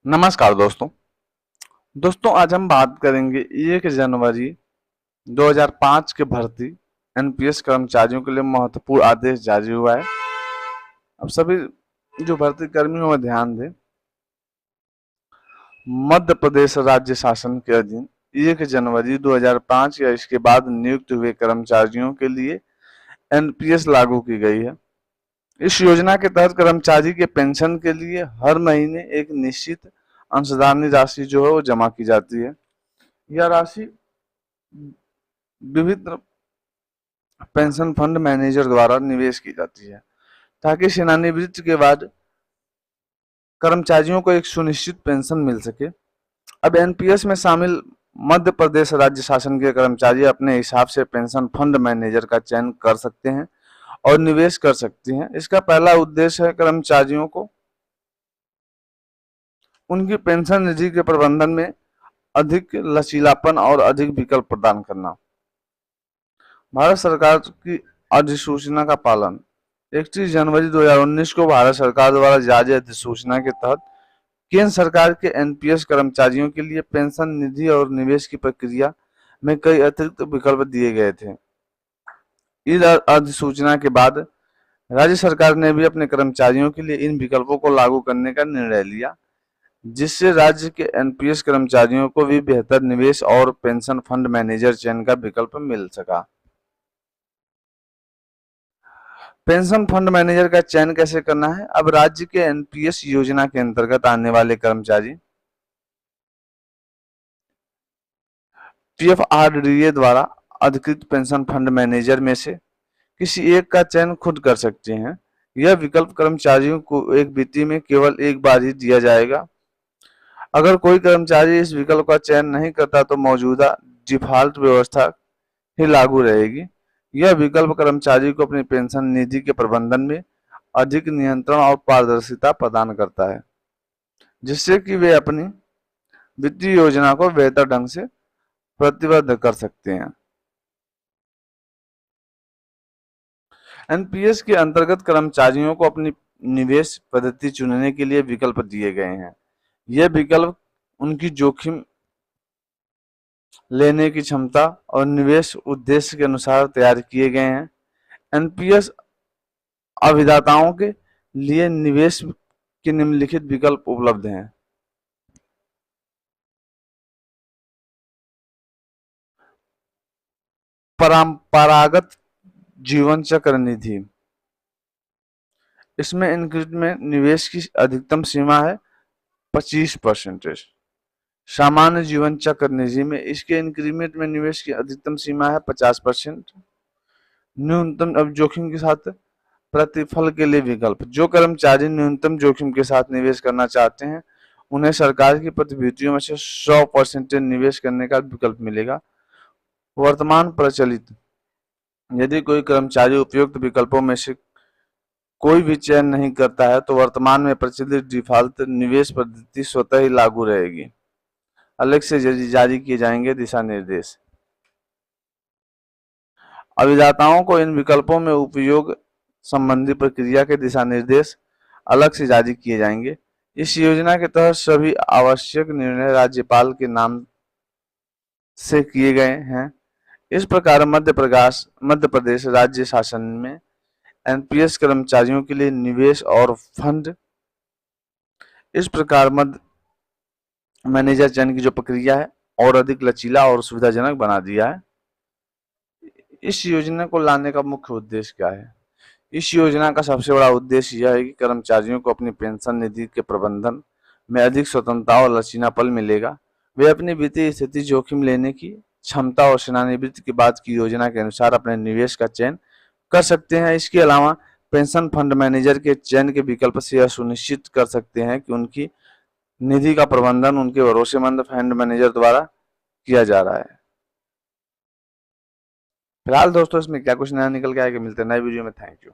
नमस्कार दोस्तों आज हम बात करेंगे 1 जनवरी 2005 के भर्ती एनपीएस कर्मचारियों के लिए महत्वपूर्ण आदेश जारी हुआ है। अब सभी जो भर्ती कर्मियों में ध्यान दें। मध्य प्रदेश राज्य शासन के अधीन 1 जनवरी 2005 या इसके बाद नियुक्त हुए कर्मचारियों के लिए एनपीएस लागू की गई है। इस योजना के तहत कर्मचारी के पेंशन के लिए हर महीने एक निश्चित अंशदानी राशि जो है वो जमा की जाती है। यह राशि विभिन्न पेंशन फंड मैनेजर द्वारा निवेश की जाती है ताकि सेवानिवृत्ति के बाद कर्मचारियों को एक सुनिश्चित पेंशन मिल सके। अब एनपीएस में शामिल मध्य प्रदेश राज्य शासन के कर्मचारी अपने हिसाब से पेंशन फंड मैनेजर का चयन कर सकते हैं और निवेश कर सकते हैं। इसका पहला उद्देश्य है कर्मचारियों को उनकी पेंशन निधि के प्रबंधन में अधिक लचीलापन और अधिक विकल्प प्रदान करना। भारत सरकार की अधिसूचना का पालन 31 जनवरी 2019 को भारत सरकार द्वारा जारी अधिसूचना के तहत केंद्र सरकार के एनपीएस कर्मचारियों के लिए पेंशन निधि और निवेश की प्रक्रिया में कई अतिरिक्त विकल्प दिए गए थे। इस अधिसूचना के बाद राज्य सरकार ने भी अपने कर्मचारियों के लिए इन विकल्पों को लागू करने का निर्णय लिया, जिससे राज्य के एनपीएस कर्मचारियों को भी बेहतर निवेश और पेंशन फंड मैनेजर चयन का विकल्प मिल सका। पेंशन फंड मैनेजर का चयन कैसे करना है? अब राज्य के एनपीएस योजना के अंतर्गत आने वाले कर्मचारी पीएफआरडीए द्वारा अधिकृत पेंशन फंड मैनेजर में से किसी एक का चयन खुद कर सकते हैं। यह विकल्प कर्मचारियों को एक वित्तीय में केवल एक बार ही दिया जाएगा। अगर कोई कर्मचारी इस विकल्प का चयन नहीं करता तो मौजूदा डिफॉल्ट व्यवस्था ही लागू रहेगी। यह विकल्प कर्मचारी को अपनी पेंशन निधि के प्रबंधन में अधिक नियंत्रण और पारदर्शिता प्रदान करता है, जिससे कि वे अपनी वित्तीय योजना को बेहतर ढंग से प्रतिबद्ध कर सकते हैं। एनपीएस के अंतर्गत कर्मचारियों को अपनी निवेश पद्धति चुनने के लिए विकल्प दिए गए हैं। यह विकल्प उनकी जोखिम लेने की क्षमता और निवेश उद्देश्य के अनुसार तैयार किए गए हैं। एनपीएस अभिदाताओं के लिए निवेश के निम्नलिखित विकल्प उपलब्ध हैं। परंपरागत जीवन चक्र निधि, इसमें इंक्रीमेंट निवेश की अधिकतम सीमा है 25%। सामान्य जीवन चक्र निधि में इसके इंक्रीमेंट में निवेश की अधिकतम सीमा है 50%। न्यूनतम अब जोखिम के साथ प्रतिफल के लिए विकल्प, जो कर्मचारी न्यूनतम जोखिम के साथ निवेश करना चाहते हैं उन्हें सरकार की प्रतिभूतियों में से 100% निवेश करने का विकल्प मिलेगा। वर्तमान प्रचलित, यदि कोई कर्मचारी उपयुक्त विकल्पों में से कोई भी चयन नहीं करता है तो वर्तमान में प्रचलित डिफॉल्ट निवेश पद्धति स्वतः ही लागू रहेगी। अलग से जारी किए जाएंगे दिशा निर्देश। अभिदाताओं को इन विकल्पों में उपयोग संबंधी प्रक्रिया के दिशा निर्देश अलग से जारी किए जाएंगे। इस योजना के तहत सभी आवश्यक निर्णय राज्यपाल के नाम से किए गए हैं। इस प्रकार मध्य प्रदेश राज्य शासन में एनपीएस कर्मचारियों के लिए निवेश और फंड इस प्रकार मध्य मैनेजर चयन की जो प्रक्रिया है और अधिक लचीला और सुविधाजनक बना दिया है। इस योजना को लाने का मुख्य उद्देश्य क्या है? इस योजना का सबसे बड़ा उद्देश्य यह है कि कर्मचारियों को अपनी पेंशन निधि के प्रबंधन में अधिक स्वतंत्रता और लचीलापन मिलेगा। वे अपनी वित्तीय स्थिति, जोखिम लेने की क्षमता और सेवानिवृत्ति के बाद की योजना के अनुसार अपने निवेश का चयन कर सकते हैं। इसके अलावा पेंशन फंड मैनेजर के चयन के विकल्प से यह सुनिश्चित कर सकते हैं कि उनकी निधि का प्रबंधन उनके भरोसेमंद फंड मैनेजर द्वारा किया जा रहा है। फिलहाल दोस्तों इसमें क्या कुछ नया निकल के आएगा, मिलते हैं नए वीडियो में। Thank you.